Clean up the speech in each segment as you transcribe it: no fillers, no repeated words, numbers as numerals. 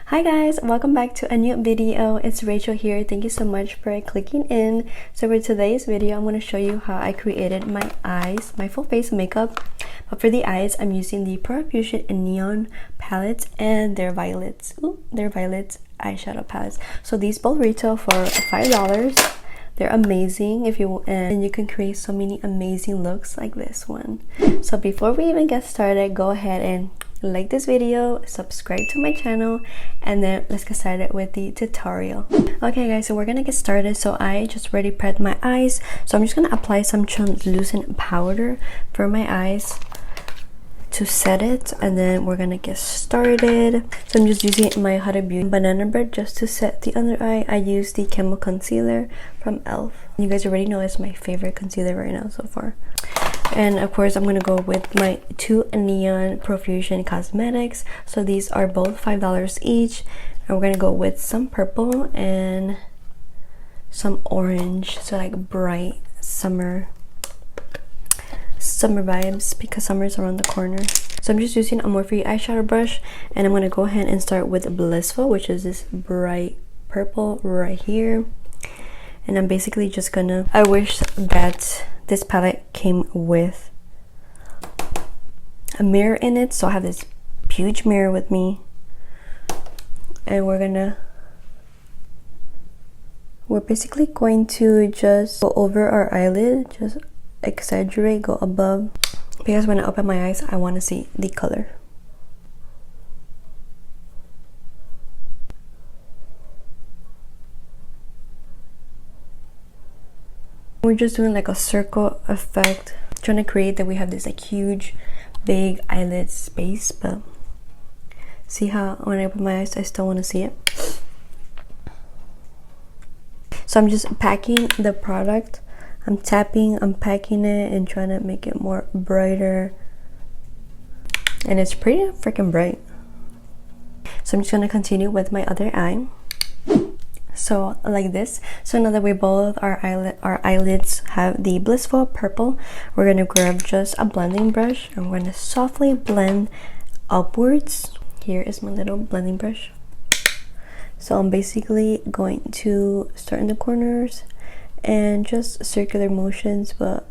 Hi guys, welcome back to a new video. It's Rachel here. Thank you so much for clicking in. So for today's video, I'm going to show you how I created my eyes, my full face makeup. But for the eyes, I'm using the Profusion Neon palettes and their violets. They're violets eyeshadow palettes. So these both retail for $5. They're amazing and you can create so many amazing looks like this one. So before we even get started, go ahead and like this video, subscribe to my channel, and then let's get started with the tutorial. Okay guys, so we're gonna get started. So I just already prepped my eyes, so I'm just gonna apply some translucent powder for my eyes to set it, and then we're gonna get started. So I'm just using my Huda Beauty Banana Bread just to set the under eye. I use the Camo Concealer from e.l.f. You guys already know it's my favorite concealer right now so far. And of course I'm gonna go with my two neon Profusion cosmetics. So these are both $5 each, and we're gonna go with some purple and some orange, so like bright summer vibes, because summer's around the corner. So I'm just using a Morphe eyeshadow brush, and I'm gonna go ahead and start with Blissful, which is this bright purple right here. And I'm basically just gonna, I wish that this palette came with a mirror in it, so I have this huge mirror with me, and we're basically going to just go over our eyelid, just exaggerate, go above, because when I open my eyes I want to see the color. We're just doing like a circle effect, trying to create that we have this like huge big eyelid space, but see how when I open my eyes I still want to see it. So I'm just packing the product, I'm tapping, I'm packing it and trying to make it more brighter, and it's pretty freaking bright. So I'm just going to continue with my other eye. So like this. So now that we both our eyelids have the Blissful purple, we're going to grab just a blending brush and we're going to softly blend upwards. Here is my little blending brush. So I'm basically going to start in the corners and just circular motions, but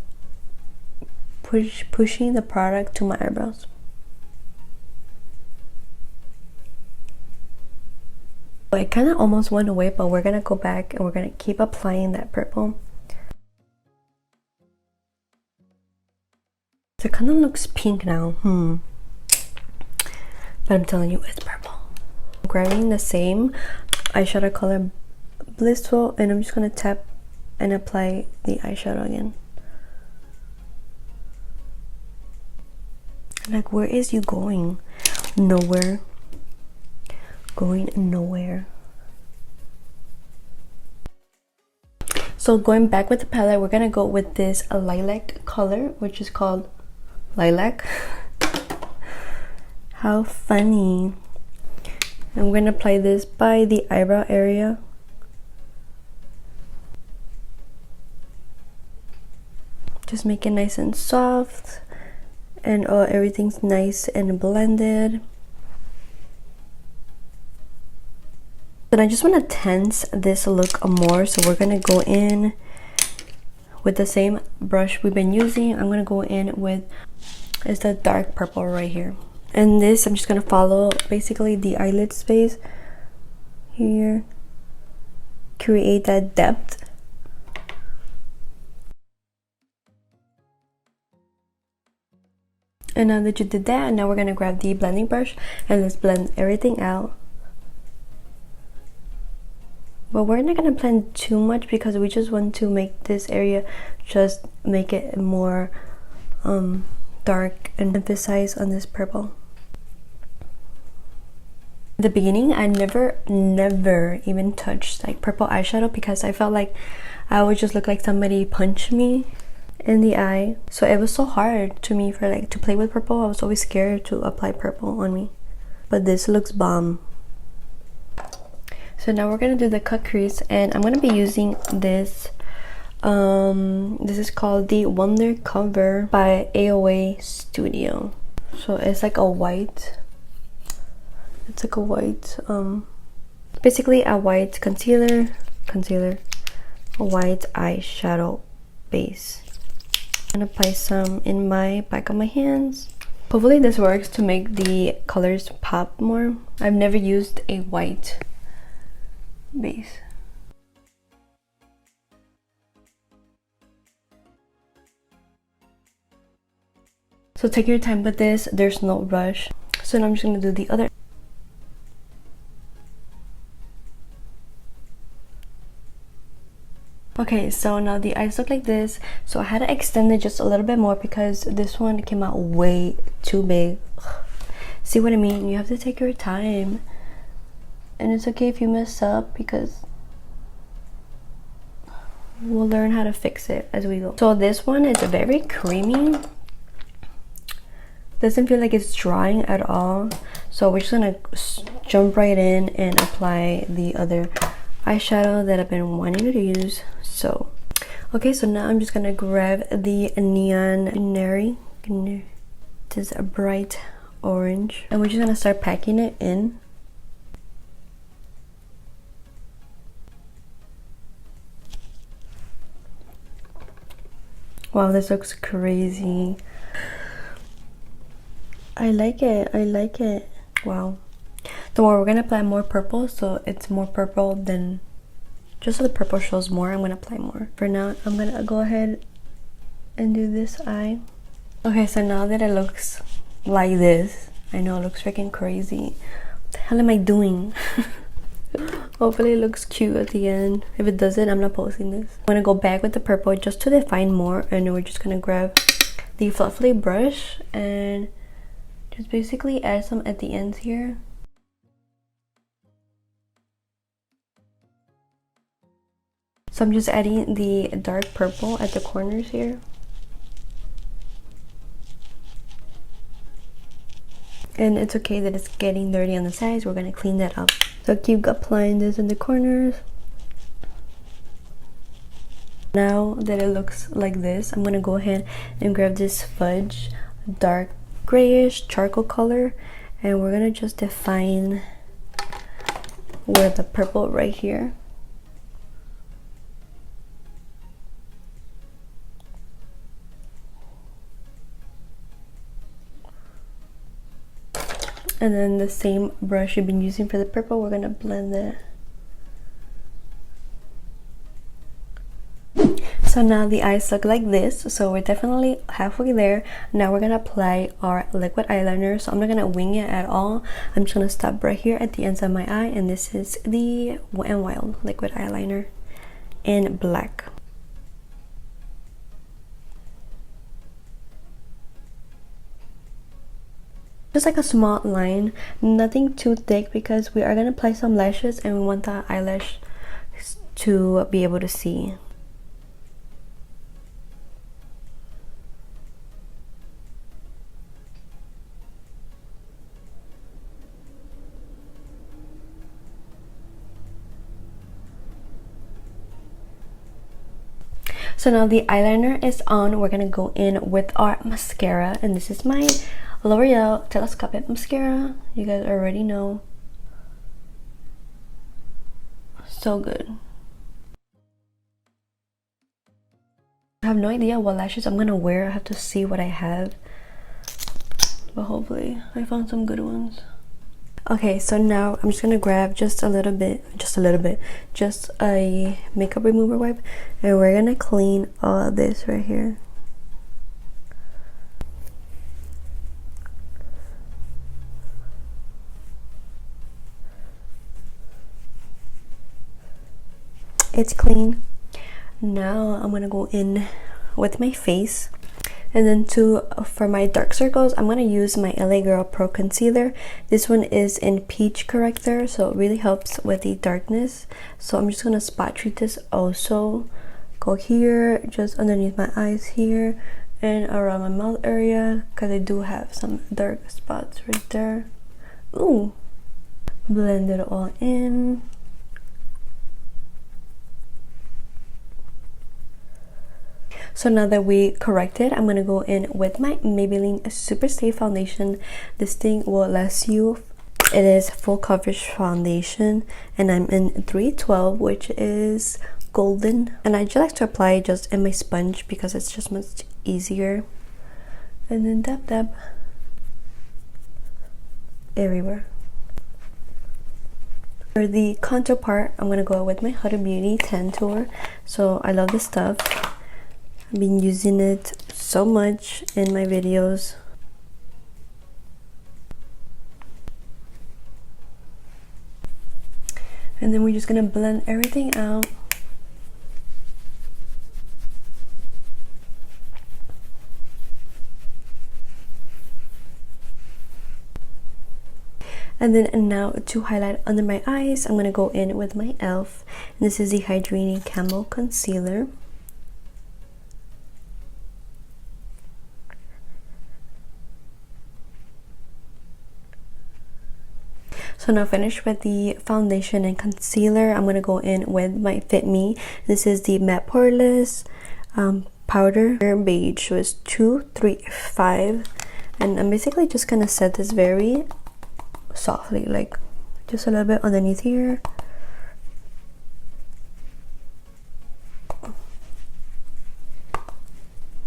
pushing the product to my eyebrows. It kind of almost went away, but we're gonna go back and we're gonna keep applying that purple. So it kind of looks pink now, but I'm telling you it's purple. I'm grabbing the same eyeshadow color Blissful, and I'm just gonna tap and apply the eyeshadow again. Like, where is you going? Nowhere. Going nowhere. So going back with the palette, we're gonna go with this lilac color, which is called Lilac. How funny. And we're gonna apply this by the eyebrow area. Just make it nice and soft, and everything's nice and blended. And I just want to tense this look more, so we're going to go in with the same brush we've been using. I'm going to go in with, it's the dark purple right here. And this, I'm just going to follow basically the eyelid space here, create that depth. And now that you did that, now we're going to grab the blending brush and let's blend everything out. But we're not going to blend too much because we just want to make this area, just make it more dark and emphasize on this purple. In the beginning, I never even touched like purple eyeshadow because I felt like I would just look like somebody punched me in the eye. So it was so hard to me for like to play with purple. I was always scared to apply purple on me. But this looks bomb. So now we're gonna do the cut crease, and I'm gonna be using this. This is called the Wonder Cover by AOA Studio. So it's like a white. It's like a white, basically a white concealer, a white eyeshadow base. I'm gonna apply some in my back of my hands. Hopefully this works to make the colors pop more. I've never used a white base. So take your time with this, there's no rush. So now I'm just gonna do the other. Okay, so now the eyes look like this. So I had to extend it just a little bit more because this one came out way too big. See what I mean? You have to take your time. And it's okay if you mess up because we'll learn how to fix it as we go. So this one is very creamy. Doesn't feel like it's drying at all. So we're just gonna jump right in and apply the other eyeshadow that I've been wanting to use. So okay, so now I'm just gonna grab the Neon Canary. This is a bright orange, and we're just gonna start packing it in. Wow, this looks crazy. I like it, I like it. Wow. Don't worry, we're gonna apply more purple, so it's more purple than, just so the purple shows more, I'm gonna apply more. For now, I'm gonna go ahead and do this eye. Okay, so now that it looks like this, I know it looks freaking crazy. What the hell am I doing? Hopefully it looks cute at the end. If it doesn't, I'm not posting this. I'm gonna go back with the purple just to define more, and then we're just gonna grab the fluffy brush and just basically add some at the ends here. So I'm just adding the dark purple at the corners here. And it's okay that it's getting dirty on the sides. We're gonna clean that up. So keep applying this in the corners. Now that it looks like this, I'm gonna go ahead and grab this fudge dark grayish charcoal color, and we're gonna just define where the purple right here. And then the same brush you've been using for the purple, we're gonna blend it. So now the eyes look like this, so we're definitely halfway there. Now we're gonna apply our liquid eyeliner. So I'm not gonna wing it at all. I'm just gonna stop right here at the ends of my eye, and this is the Wet n Wild liquid eyeliner in black. Just like a small line, nothing too thick, because we are gonna apply some lashes and we want the eyelash to be able to see. So now the eyeliner is on, we're gonna go in with our mascara, and this is my L'Oreal telescopic mascara. You guys already know. So good. I have no idea what lashes I'm gonna wear. I have to see what I have, but hopefully I found some good ones. Okay, so now I'm just gonna grab just a makeup remover wipe, and we're gonna clean all this right here. It's clean. Now I'm gonna go in with my face, and then for my dark circles, I'm gonna use my LA Girl Pro Concealer. This one is in Peach Corrector, so it really helps with the darkness. So I'm just gonna spot treat this also. Go here, just underneath my eyes here, and around my mouth area, because I do have some dark spots right there. Ooh, blend it all in. So now that we corrected, I'm gonna go in with my Maybelline Super Stay Foundation. This thing will last you It is full coverage foundation, and I'm in 312, which is golden. And I just like to apply it just in my sponge because it's just much easier. And then dab everywhere. For the contour part, I'm gonna go with my Huda Beauty Tantour. So I love this stuff. I've been using it so much in my videos. And then we're just gonna blend everything out. And then now to highlight under my eyes, I'm gonna go in with my e.l.f. And this is the Hydrating Camo Concealer. So now finished with the foundation and concealer, I'm gonna go in with my Fit Me. This is the Matte Poreless Powder Beige. Was 235, and I'm basically just gonna set this very softly, like just a little bit underneath here.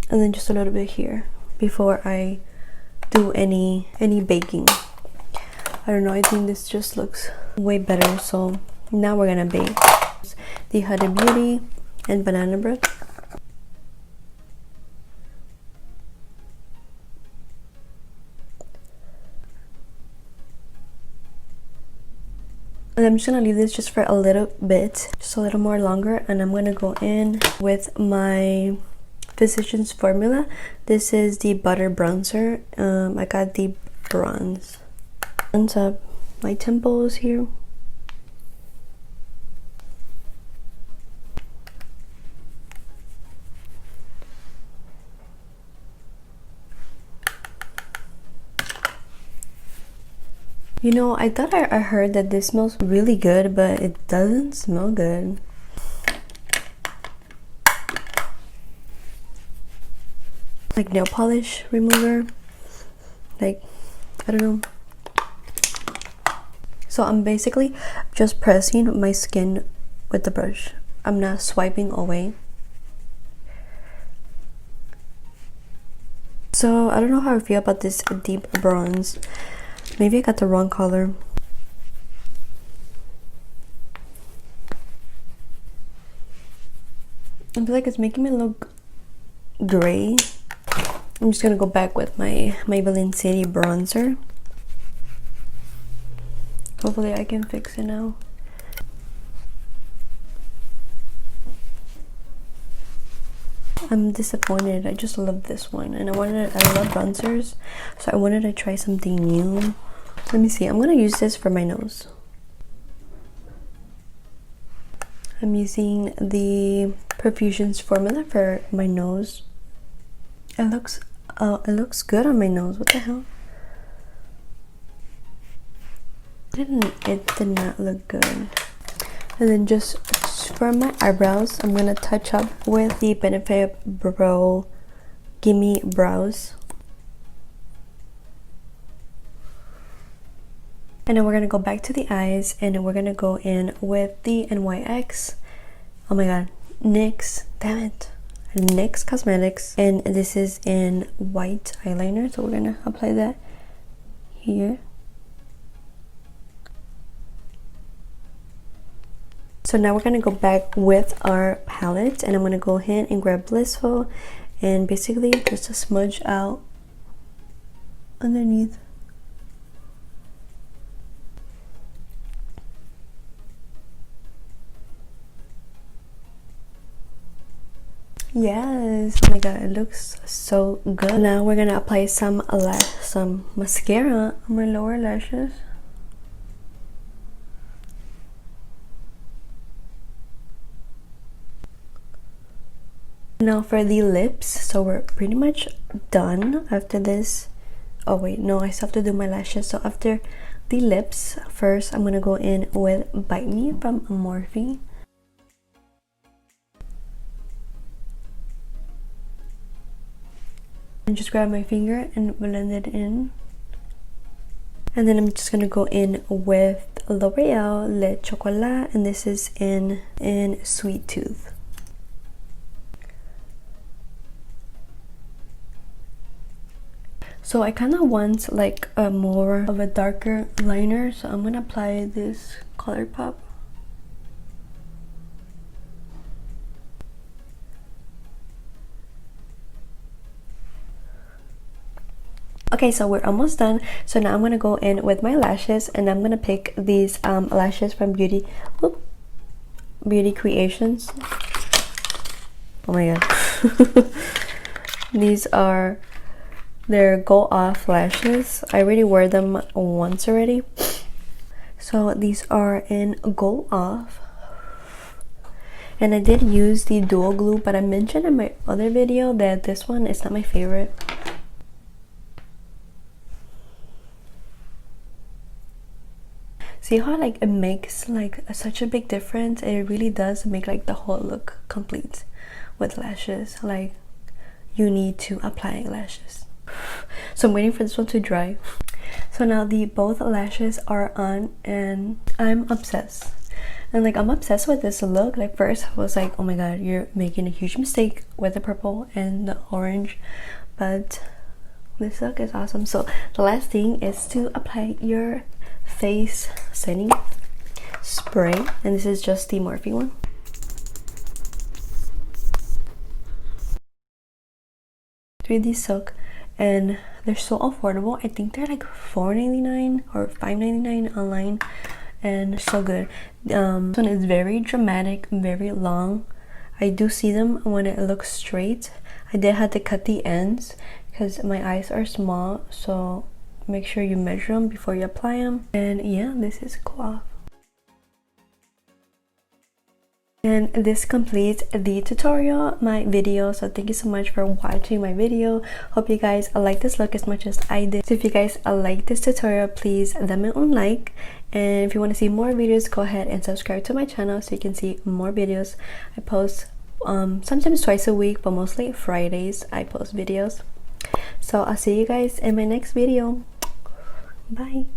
And then just a little bit here before I do any baking. I don't know, I think this just looks way better. So now we're gonna bake. The Huda Beauty and banana bread. And I'm just gonna leave this just for a little bit, just a little more longer, and I'm gonna go in with my Profusions formula. This is the butter bronzer. I got the bronze. Bronze up my temples here. You know, I thought I heard that this smells really good, but it doesn't smell good. Like nail polish remover. Like, I don't know. So I'm basically just pressing my skin with the brush. I'm not swiping away. So I don't know how I feel about this deep bronze. Maybe I got the wrong color. I feel like it's making me look gray. I'm just gonna go back with my Maybelline City bronzer. Hopefully I can fix it now. I'm disappointed. I just love this one, and I love bronzers, so I wanted to try something new. Let me see. I'm gonna use this for my nose. I'm using the Profusions formula for my nose. It looks good on my nose. What the hell? It did not look good. And then just for my eyebrows, I'm gonna touch up with the Benefit Brow Gimme Brows. And then we're gonna go back to the eyes, and we're gonna go in with the NYX. Oh my god, NYX, damn it. NYX Cosmetics, and this is in white eyeliner, so we're gonna apply that here. So now we're gonna go back with our palette, and I'm gonna go ahead and grab Blissful and basically just a smudge out underneath. Yes, oh my god, it looks so good. Now we're gonna apply some mascara on my lower lashes. Now for the lips, so we're pretty much done after this. Oh wait, no, I still have to do my lashes. So after the lips, first I'm gonna go in with Bite Me from Morphe. And just grab my finger and blend it in. And then I'm just gonna go in with L'Oreal Le Chocolat, and this is in Sweet Tooth. So I kind of want like a more of a darker liner, so I'm gonna apply this ColourPop. Okay, so we're almost done. So now I'm gonna go in with my lashes, and I'm gonna pick these lashes from Beauty Creations. Oh my god. They're Go Off lashes. I already wore them once already. So these are in Go Off. And I did use the dual glue, but I mentioned in my other video that this one is not my favorite. See how like it makes like such a big difference? It really does make like the whole look complete with lashes. Like you need to apply lashes. So I'm waiting for this one to dry. So now both lashes are on, and I'm obsessed. And like I'm obsessed with this look. Like first I was like, oh my god, you're making a huge mistake with the purple and the orange, but this look is awesome. So the last thing is to apply your face setting spray, and this is just the Morphe one. Really silk, and they're so affordable. I think they're like $4.99 or $5.99 online, and so good. This one is very dramatic, very long. I do see them when it looks straight. I did have to cut the ends because my eyes are small, so make sure you measure them before you apply them. And yeah, this is Go Off. And this completes the tutorial, my video. So thank you so much for watching my video. Hope you guys like this look as much as I did. So if you guys like this tutorial, please let me on like. And if you want to see more videos, go ahead and subscribe to my channel so you can see more videos. I post sometimes twice a week, but mostly Fridays I post videos. So I'll see you guys in my next video. Bye.